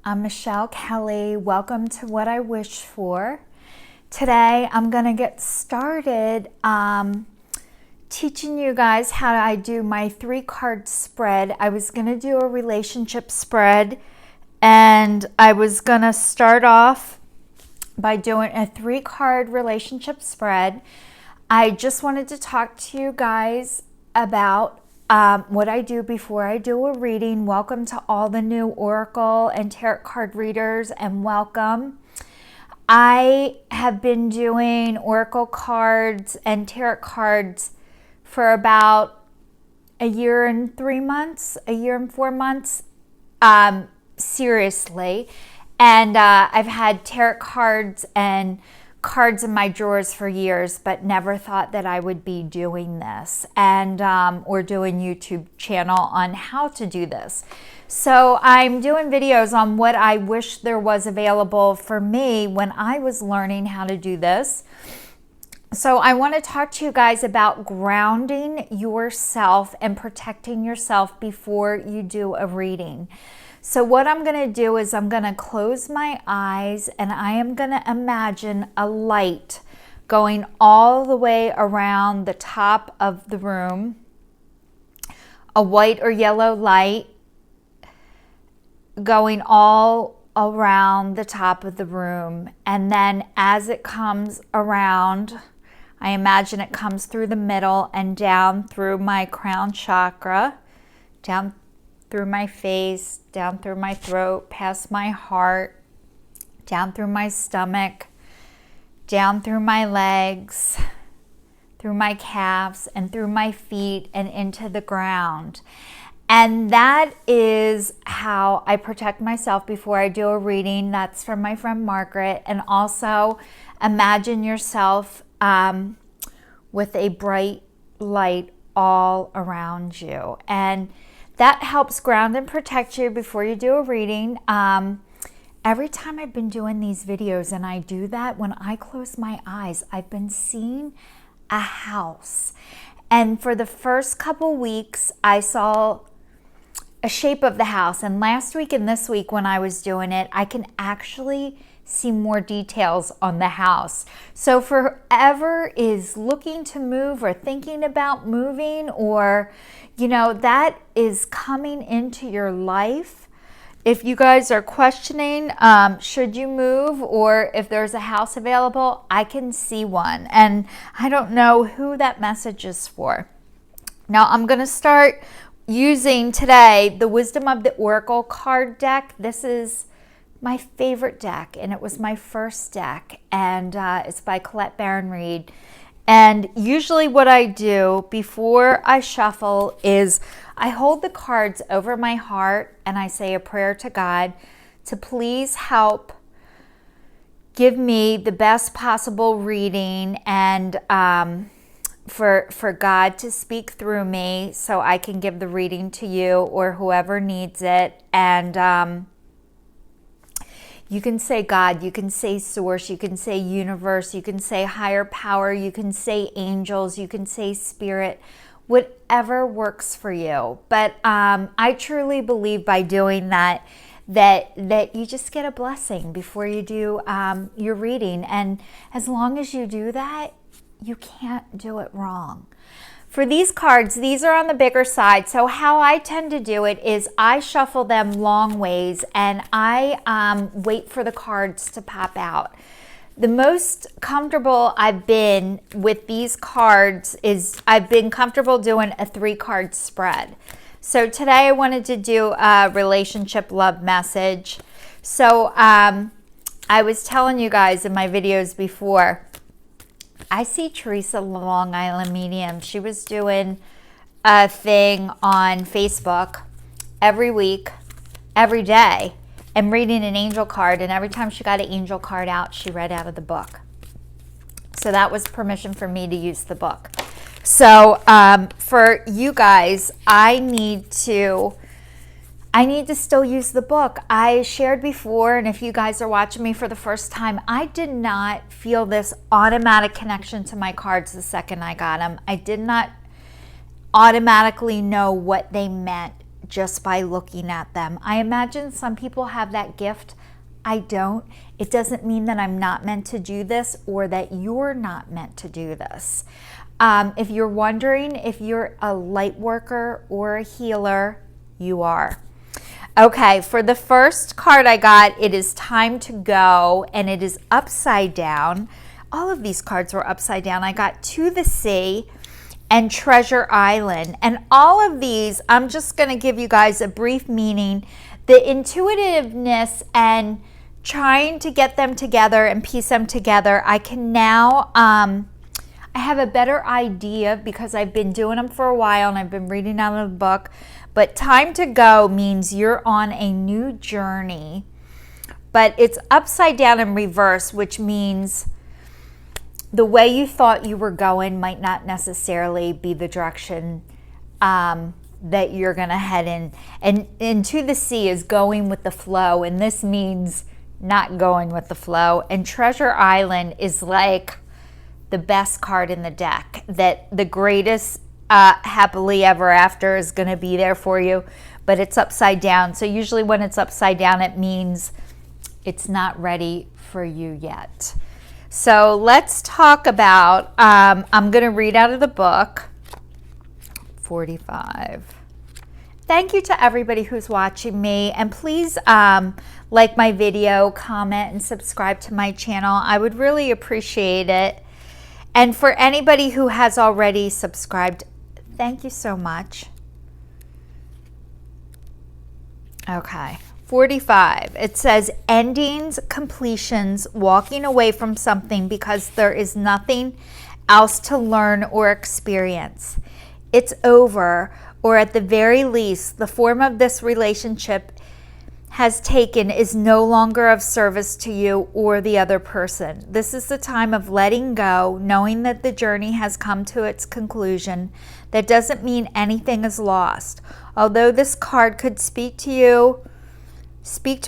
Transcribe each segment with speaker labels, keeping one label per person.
Speaker 1: I'm Michelle Kelly. Welcome to What I Wish For. Today I'm going to get started teaching you guys how I do my 3-card spread. I was going to do a relationship spread, and I was going to start off by doing a 3-card relationship spread. I just wanted to talk to you guys about what I do before I do a reading. Welcome to all the new Oracle and Tarot card readers, and welcome. I have been doing Oracle cards and Tarot cards for about a year and 4 months, seriously. And I've had tarot cards and cards in my drawers for years, but never thought that I would be doing this and or doing YouTube channel on how to do this. So I'm doing videos on what I wish there was available for me when I was learning how to do this. So I want to talk to you guys about grounding yourself and protecting yourself before you do a reading. So what I'm going to do is I'm going to close my eyes, and I am going to imagine a light going all the way around the top of the room, a white or yellow light going all around the top of the room. And then as it comes around, I imagine it comes through the middle and down through my crown chakra, down through my face, down through my throat, past my heart, down through my stomach, down through my legs, through my calves, and through my feet, and into the ground. And that is how I protect myself before I do a reading. That's from my friend Margaret. And also imagine yourself with a bright light all around you. And that helps ground and protect you before you do a reading. Every time I've been doing these videos, and I do that when I close my eyes, I've been seeing a house. And for the first couple weeks, I saw a shape of the house. And last week and this week when I was doing it, I can actually see more details on the house. So for whoever is looking to move or thinking about moving, or that is coming into your life. If you guys are questioning, should you move, or if there's a house available, I can see one. And I don't know who that message is for. Now I'm going to start using today the Wisdom of the Oracle card deck. This is my favorite deck, and it was my first deck, and it's by Colette Baron-Reid. And usually what I do before I shuffle is I hold the cards over my heart and I say a prayer to God to please help give me the best possible reading, and for God to speak through me so I can give the reading to you or whoever needs it. And you can say God, you can say source, you can say universe, you can say higher power, you can say angels, you can say spirit, whatever works for you. But I truly believe by doing that you just get a blessing before you do your reading. And as long as you do that, you can't do it wrong. For these cards, these are on the bigger side. So how I tend to do it is I shuffle them long ways, and I wait for the cards to pop out. The most comfortable I've been with these cards is I've been comfortable doing a 3-card spread. So today I wanted to do a relationship love message. So I was telling you guys in my videos before, I see Teresa, Long Island Medium. She was doing a thing on Facebook every week, every day, and reading an angel card. And every time she got an angel card out, she read out of the book. So that was permission for me to use the book. So for you guys, I need to still use the book. I shared before, and if you guys are watching me for the first time, I did not feel this automatic connection to my cards the second I got them. I did not automatically know what they meant just by looking at them. I imagine some people have that gift. I don't. It doesn't mean that I'm not meant to do this or that you're not meant to do this. If you're wondering if you're a light worker or a healer, you are. Okay, for the first card I got, it is time to go, and it is upside down. All of these cards were upside down. I got To the Sea and Treasure Island. And all of these, I'm just going to give you guys a brief meaning. The intuitiveness and trying to get them together and piece them together, I can now, I have a better idea because I've been doing them for a while and I've been reading out of the book. But time to go means you're on a new journey. But it's upside down in reverse, which means the way you thought you were going might not necessarily be the direction that you're going to head in. And To the Sea is going with the flow, and this means not going with the flow. And Treasure Island is like the best card in the deck, that the greatest happily ever after is going to be there for you, but it's upside down. So usually when it's upside down, it means it's not ready for you yet. So let's talk about, I'm going to read out of the book, 45. Thank you to everybody who's watching me, and please like my video, comment, and subscribe to my channel. I would really appreciate it. And for anybody who has already subscribed, thank you so much. Okay. 45, it says endings, completions, walking away from something because there is nothing else to learn or experience. It's over, or at the very least, the form of this relationship has taken is no longer of service to you or the other person. This is the time of letting go, knowing that the journey has come to its conclusion. That doesn't mean anything is lost. Although this card could speak to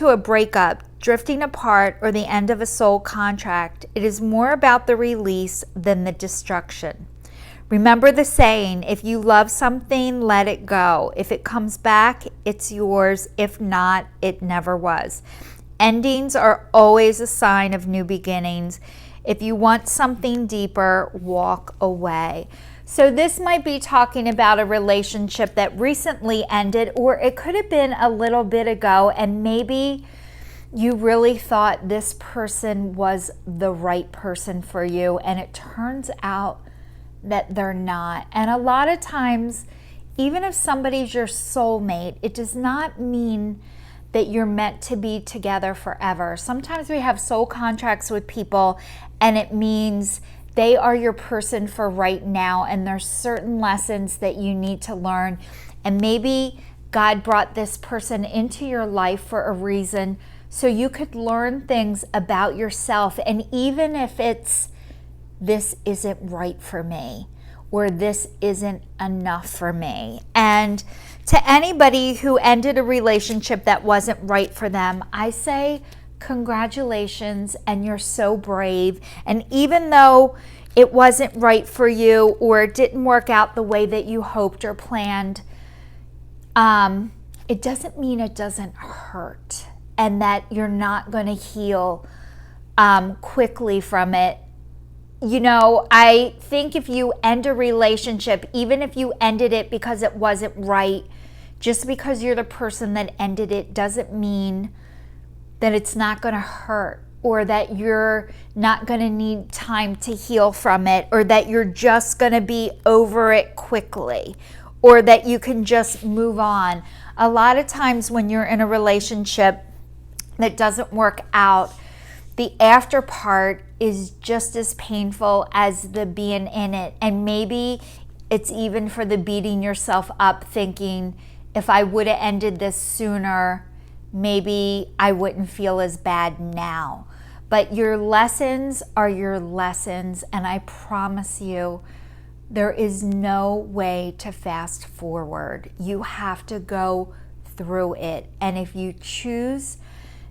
Speaker 1: a breakup, drifting apart, or the end of a soul contract, it is more about the release than the destruction. Remember the saying, if you love something, let it go. If it comes back, it's yours. If not, it never was. Endings are always a sign of new beginnings. If you want something deeper, walk away. So this might be talking about a relationship that recently ended, or it could have been a little bit ago, and maybe you really thought this person was the right person for you, and it turns out that they're not. And a lot of times, even if somebody's your soulmate, it does not mean that you're meant to be together forever. Sometimes we have soul contracts with people, and it means they are your person for right now, and there's certain lessons that you need to learn. And maybe God brought this person into your life for a reason, so you could learn things about yourself. And even if it's, this isn't right for me, or this isn't enough for me. And to anybody who ended a relationship that wasn't right for them, I say congratulations, and you're so brave. And even though it wasn't right for you, or it didn't work out the way that you hoped or planned, it doesn't mean it doesn't hurt, and that you're not going to heal quickly from it. You know, I think if you end a relationship, even if you ended it because it wasn't right, just because you're the person that ended it doesn't mean that it's not going to hurt, or that you're not going to need time to heal from it, or that you're just going to be over it quickly, or that you can just move on. A lot of times when you're in a relationship that doesn't work out, the after part is just as painful as the being in it. And maybe it's even for the beating yourself up, thinking, if I would have ended this sooner, maybe I wouldn't feel as bad now. But your lessons are your lessons, and I promise you, there is no way to fast forward. You have to go through it. And if you choose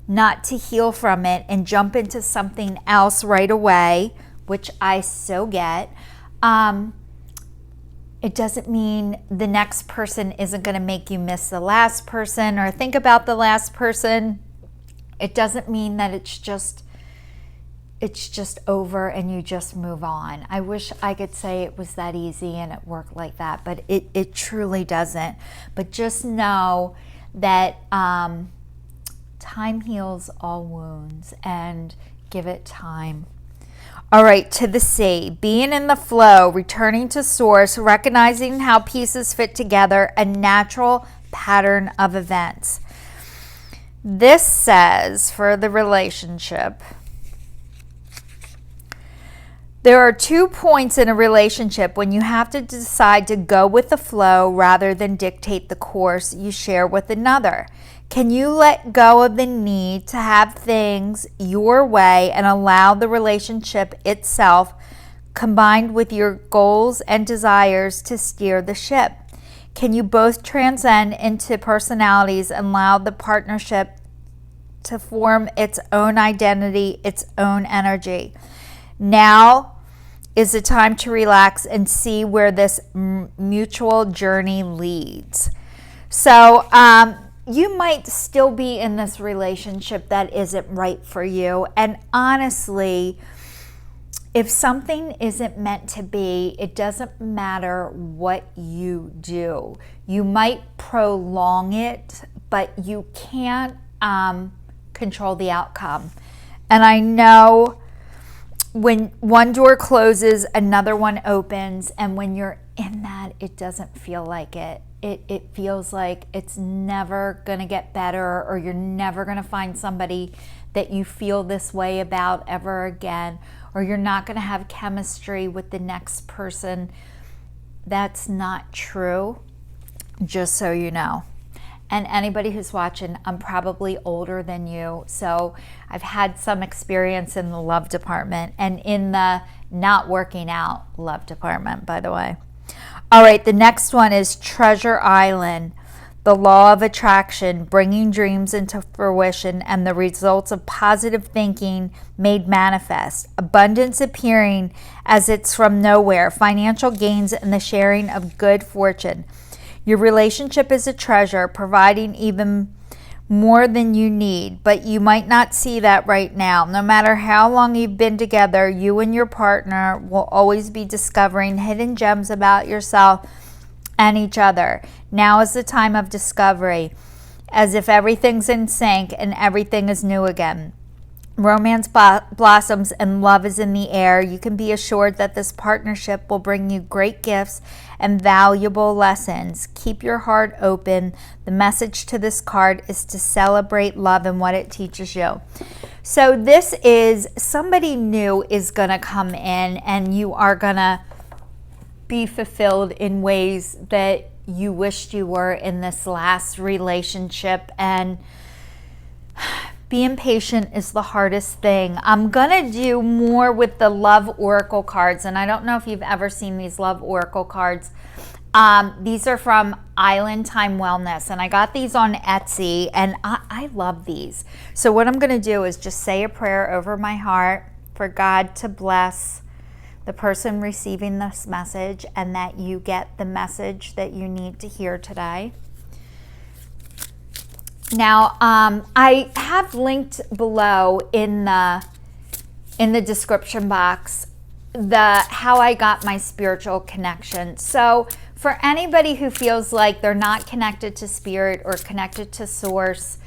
Speaker 1: not to heal from it and jump into something else right away, which I so get, It doesn't mean the next person isn't going to make you miss the last person or think about the last person. It doesn't mean that it's just over and you just move on. I wish I could say it was that easy and it worked like that, but it truly doesn't. But just know that time heals all wounds, and give it time. All right, to the C, being in the flow, returning to source, recognizing how pieces fit together, a natural pattern of events. This says for the relationship, there are 2 points in a relationship when you have to decide to go with the flow rather than dictate the course you share with another. Can you let go of the need to have things your way and allow the relationship itself, combined with your goals and desires, to steer the ship? Can you both transcend into personalities and allow the partnership to form its own identity, its own energy? Now is the time to relax and see where this mutual journey leads. So you might still be in this relationship that isn't right for you. And honestly, if something isn't meant to be, it doesn't matter what you do. You might prolong it, but you can't control the outcome. And I know when one door closes, another one opens, and when you're in that, it doesn't feel like it. It feels like it's never going to get better, or you're never going to find somebody that you feel this way about ever again, or you're not going to have chemistry with the next person. That's not true, just so you know. And anybody who's watching, I'm probably older than you, so I've had some experience in the love department and in the not working out love department, by the way. All right, the next one is Treasure Island, the law of attraction, bringing dreams into fruition and the results of positive thinking made manifest, abundance appearing as it's from nowhere, financial gains and the sharing of good fortune. Your relationship is a treasure, providing even more than you need, but you might not see that right now. No matter how long you've been together, you and your partner will always be discovering hidden gems about yourself and each other. Now is the time of discovery, as if everything's in sync and everything is new again. Romance blossoms and love is in the air. You can be assured that this partnership will bring you great gifts and valuable lessons. Keep your heart open. The message to this card is to celebrate love and what it teaches you. So this is somebody new is going to come in, and you are going to be fulfilled in ways that you wished you were in this last relationship. And being patient is the hardest thing. I'm going to do more with the Love Oracle cards, and I don't know if you've ever seen these Love Oracle cards. These are from Island Time Wellness, and I got these on Etsy, and I love these. So what I'm going to do is just say a prayer over my heart for God to bless the person receiving this message, and that you get the message that you need to hear today. Now, I have linked below in the description box how I got my spiritual connection. So for anybody who feels like they're not connected to spirit or connected to source,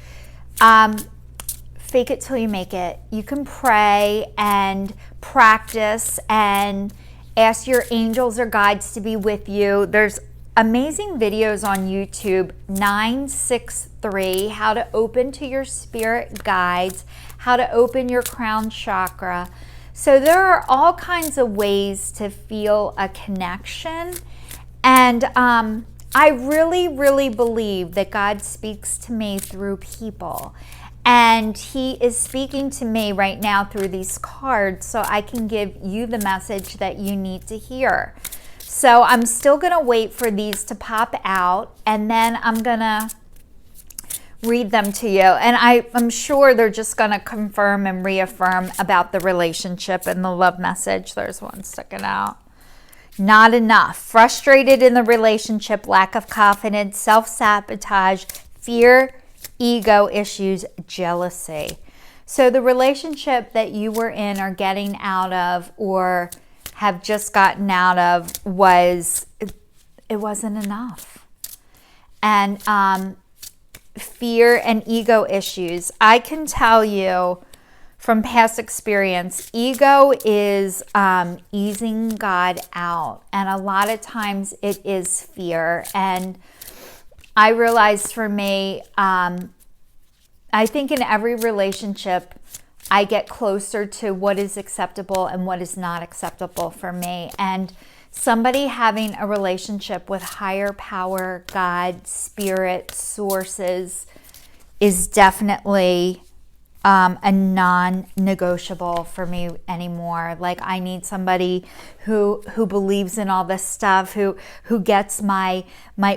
Speaker 1: fake it till you make it. You can pray and practice and ask your angels or guides to be with you. There's amazing videos on YouTube, 963, how to open to your spirit guides, how to open your crown chakra. So there are all kinds of ways to feel a connection. And I really, really believe that God speaks to me through people. And He is speaking to me right now through these cards, so I can give you the message that you need to hear. So I'm still going to wait for these to pop out, and then I'm going to read them to you. And I'm sure they're just going to confirm and reaffirm about the relationship and the love message. There's one sticking out. not enough, frustrated in the relationship, lack of confidence, self-sabotage, fear, ego issues, jealousy. So the relationship that you were in or getting out of or have just gotten out of it wasn't enough. And fear and ego issues. I can tell you from past experience, ego is easing God out. And a lot of times it is fear. And I realized for me, I think in every relationship, I get closer to what is acceptable and what is not acceptable for me. And somebody having a relationship with higher power, God, spirit, sources is definitely a non-negotiable for me anymore. Like, I need somebody who believes in all this stuff, who gets my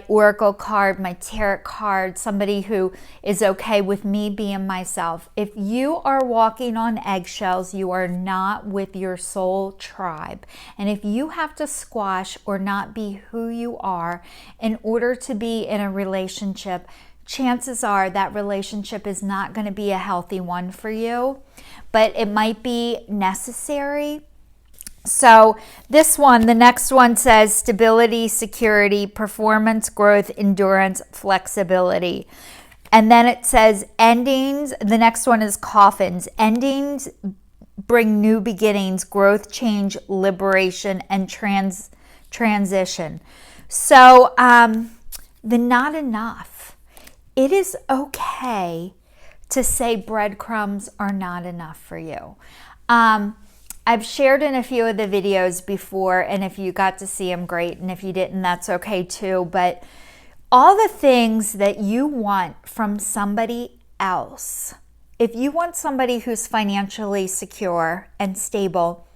Speaker 1: oracle card, my tarot card, somebody who is okay with me being myself. If you are walking on eggshells, you are not with your soul tribe. And if you have to squash or not be who you are in order to be in a relationship, chances are that relationship is not going to be a healthy one for you, but it might be necessary. So this one, the next one says stability, security, performance, growth, endurance, flexibility. And then it says endings. The next one is coffins. Endings bring new beginnings, growth, change, liberation, and transition. So the not enough. It is okay to say breadcrumbs are not enough for you. I've shared in a few of the videos before, and if you got to see them, great. And if you didn't, that's okay too. But all the things that you want from somebody else, if you want somebody who's financially secure and stable,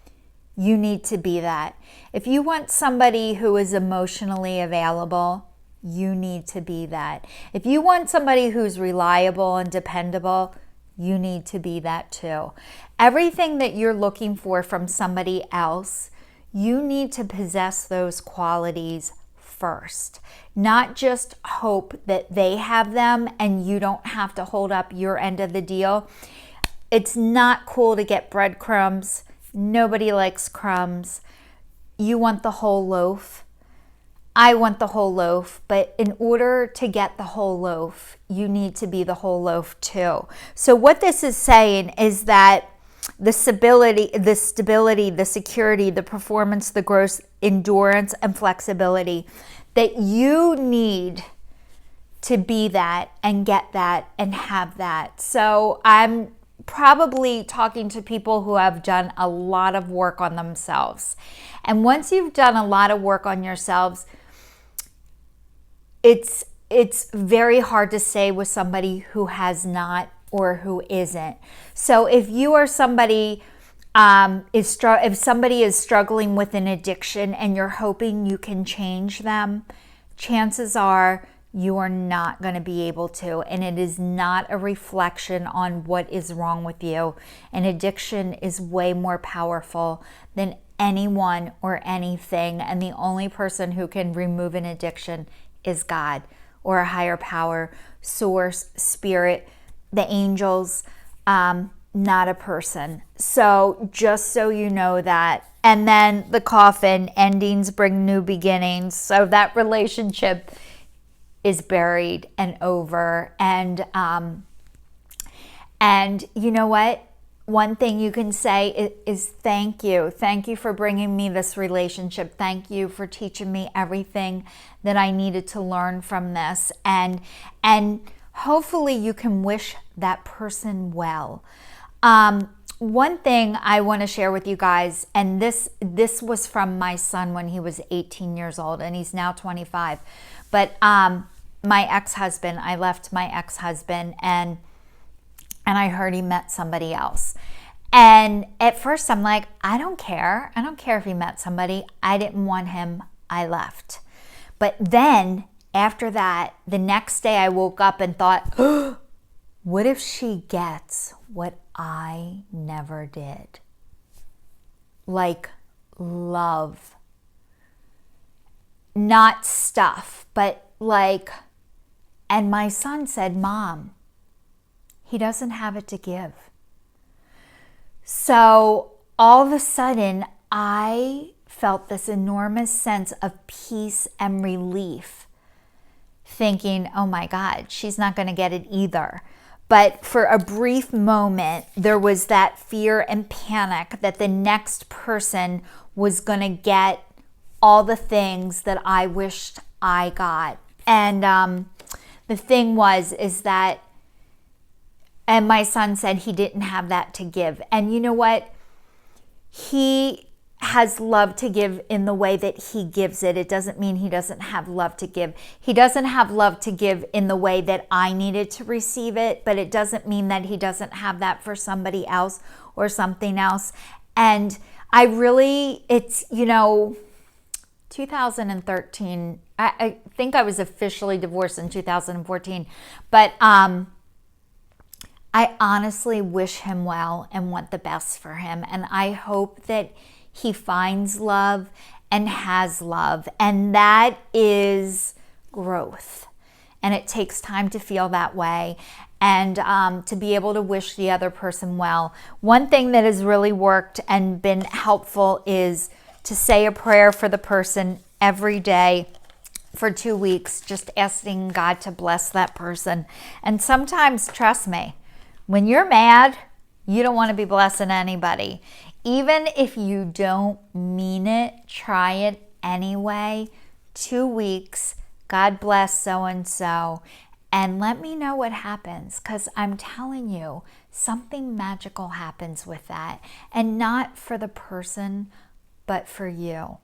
Speaker 1: you need to be that. If you want somebody who is emotionally available, you need to be that. If you want somebody who's reliable and dependable, you need to be that too. Everything that you're looking for from somebody else, you need to possess those qualities first. Not just hope that they have them and you don't have to hold up your end of the deal. It's not cool to get breadcrumbs. Nobody likes crumbs. You want the whole loaf. I want the whole loaf, but in order to get the whole loaf, you need to be the whole loaf too. So what this is saying is that the stability, the security, the performance, the growth, endurance, and flexibility, that you need to be that and get that and have that. So I'm probably talking to people who have done a lot of work on themselves. And once you've done a lot of work on yourselves, it's very hard to say with somebody who has not or who isn't. So if you are somebody, if somebody is struggling with an addiction and you're hoping you can change them, chances are you are not going to be able to. And it is not a reflection on what is wrong with you. An addiction is way more powerful than anyone or anything. And the only person who can remove an addiction is God or a higher power, source, spirit, the angels, not a person. So just so you know that. And then the coffin, endings bring new beginnings. So that relationship is buried and over. And you know what? One thing you can say is thank you. Thank you for bringing me this relationship. Thank you for teaching me everything that I needed to learn from this. And hopefully you can wish that person well. One thing I want to share with you guys, and this was from my son when he was 18 years old, and he's now 25. But my ex-husband, I left my ex-husband, and I heard he met somebody else. And at first I'm like, I don't care. I don't care if he met somebody. I didn't want him. I left. But then after that, the next day I woke up and thought, oh, what if she gets what I never did? Like love. not stuff, but like, and my son said, Mom, he doesn't have it to give. So all of a sudden, I felt this enormous sense of peace and relief, thinking, oh my God, she's not going to get it either. But for a brief moment, there was that fear and panic that the next person was going to get all the things that I wished I got. And the thing is that, and my son said he didn't have that to give. And you know what? He has love to give in the way that he gives it. It doesn't mean he doesn't have love to give. He doesn't have love to give in the way that I needed to receive it, but it doesn't mean that he doesn't have that for somebody else or something else. And I really, it's, 2013, I think I was officially divorced in 2014, but I honestly wish him well and want the best for him. And I hope that he finds love and has love. And that is growth. And it takes time to feel that way and to be able to wish the other person well. One thing that has really worked and been helpful is to say a prayer for the person every day for 2 weeks, just asking God to bless that person. And sometimes, trust me, when you're mad, you don't want to be blessing anybody. Even if you don't mean it, try it anyway. 2 weeks, God bless so-and-so, and let me know what happens, because I'm telling you, something magical happens with that, and not for the person, but for you.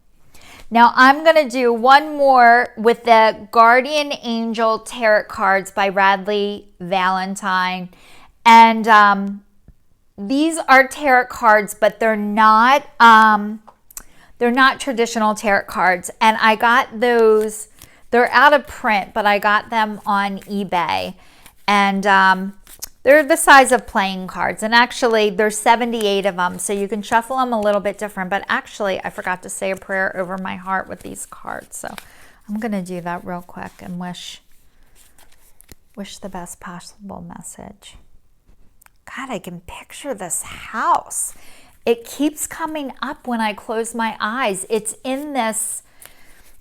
Speaker 1: Now I'm going to do one more with the Guardian Angel Tarot cards by Radleigh Valentine. And these are tarot cards, but they're not traditional tarot cards. And I got those, they're out of print, but I got them on eBay. And they're the size of playing cards. And actually, there's 78 of them, so you can shuffle them a little bit different. But actually, I forgot to say a prayer over my heart with these cards. So I'm going to do that real quick and wish the best possible message. God, I can picture this house. It keeps coming up when I close my eyes. It's in this,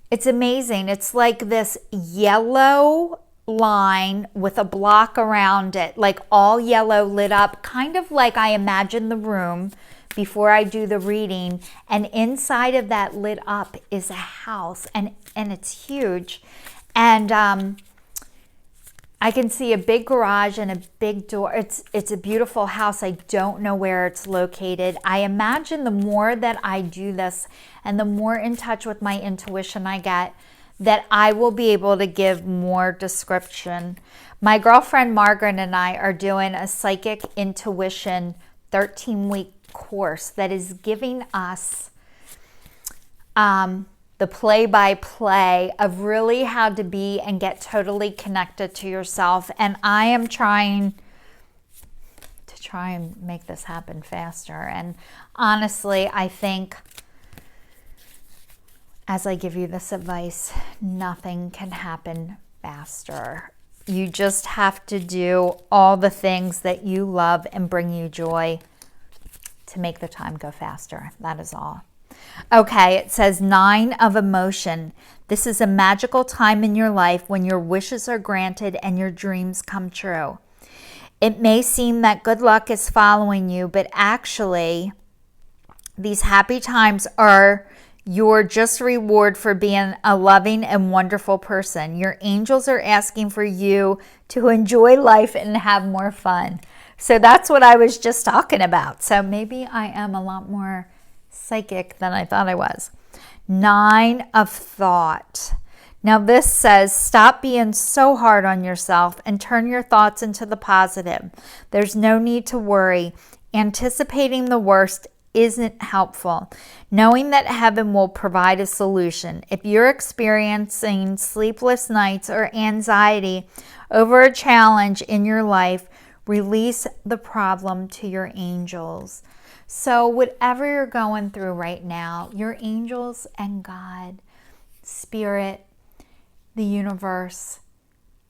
Speaker 1: it's amazing. It's like this yellow line with a block around it, like all yellow lit up, kind of like I imagine the room before I do the reading. And inside of that lit up is a house, and it's huge. And I can see a big garage and a big door. It's a beautiful house. I don't know where it's located. I imagine the more that I do this and the more in touch with my intuition I get, that I will be able to give more description. My girlfriend Margaret and I are doing a psychic intuition 13-week course that is giving us the play-by-play of really how to be and get totally connected to yourself. And I am trying and make this happen faster. And honestly, I think as I give you this advice, nothing can happen faster. You just have to do all the things that you love and bring you joy to make the time go faster. That is all. Okay, it says 9 of emotion. This is a magical time in your life when your wishes are granted and your dreams come true. It may seem that good luck is following you, but actually, these happy times are your just reward for being a loving and wonderful person. Your angels are asking for you to enjoy life and have more fun. So that's what I was just talking about. So maybe I am a lot more psychic than I thought I was. 9 of thought. Now this says, stop being so hard on yourself and turn your thoughts into the positive. There's no need to worry. Anticipating the worst isn't helpful. Knowing that heaven will provide a solution. If you're experiencing sleepless nights or anxiety over a challenge in your life, release the problem to your angels. So whatever you're going through right now, your angels and God Spirit, the universe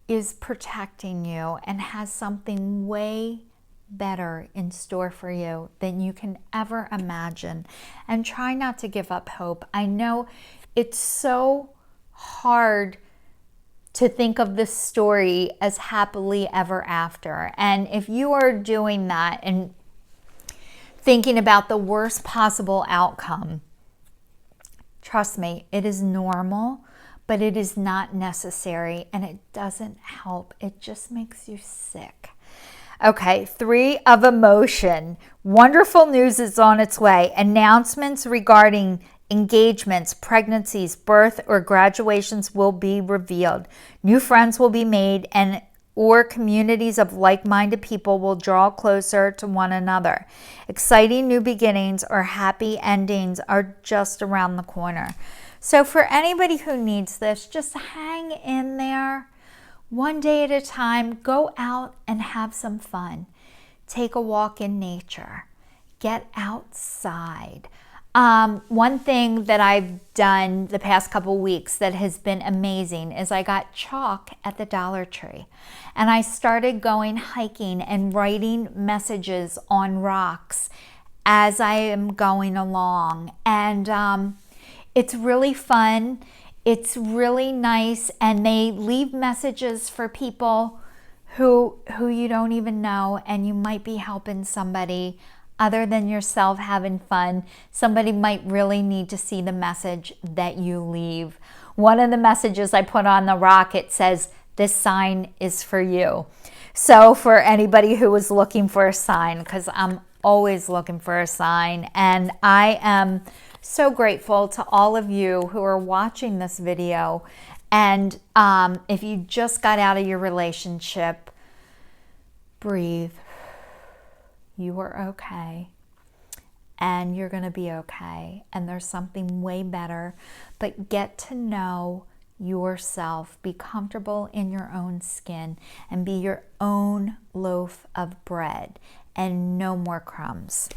Speaker 1: is protecting you and has something way better in store for you than you can ever imagine. And try not to give up hope. I know it's so hard to think of this story as happily ever after. And if you are doing that and thinking about the worst possible outcome, trust me, it is normal, but it is not necessary, and it doesn't help. It just makes you sick. Okay, 3 of emotion. Wonderful news is on its way. Announcements regarding engagements, pregnancies, birth, or graduations will be revealed. New friends will be made, and or communities of like-minded people will draw closer to one another. Exciting new beginnings or happy endings are just around the corner. So for anybody who needs this, just hang in there. One day at a time, go out and have some fun. Take a walk in nature. Get outside. One thing that I've done the past couple weeks that has been amazing is I got chalk at the Dollar Tree, and I started going hiking and writing messages on rocks as I am going along. And it's really fun. It's really nice, and they leave messages for people who you don't even know, and you might be helping somebody other than yourself having fun. Somebody might really need to see the message that you leave. One of the messages I put on the rock, it says, "This sign is for you." So for anybody who was looking for a sign, because I'm always looking for a sign, and I am so grateful to all of you who are watching this video. And if you just got out of your relationship, breathe. You are okay, and you're going to be okay, and there's something way better. But get to know yourself, be comfortable in your own skin, and be your own loaf of bread, and no more crumbs.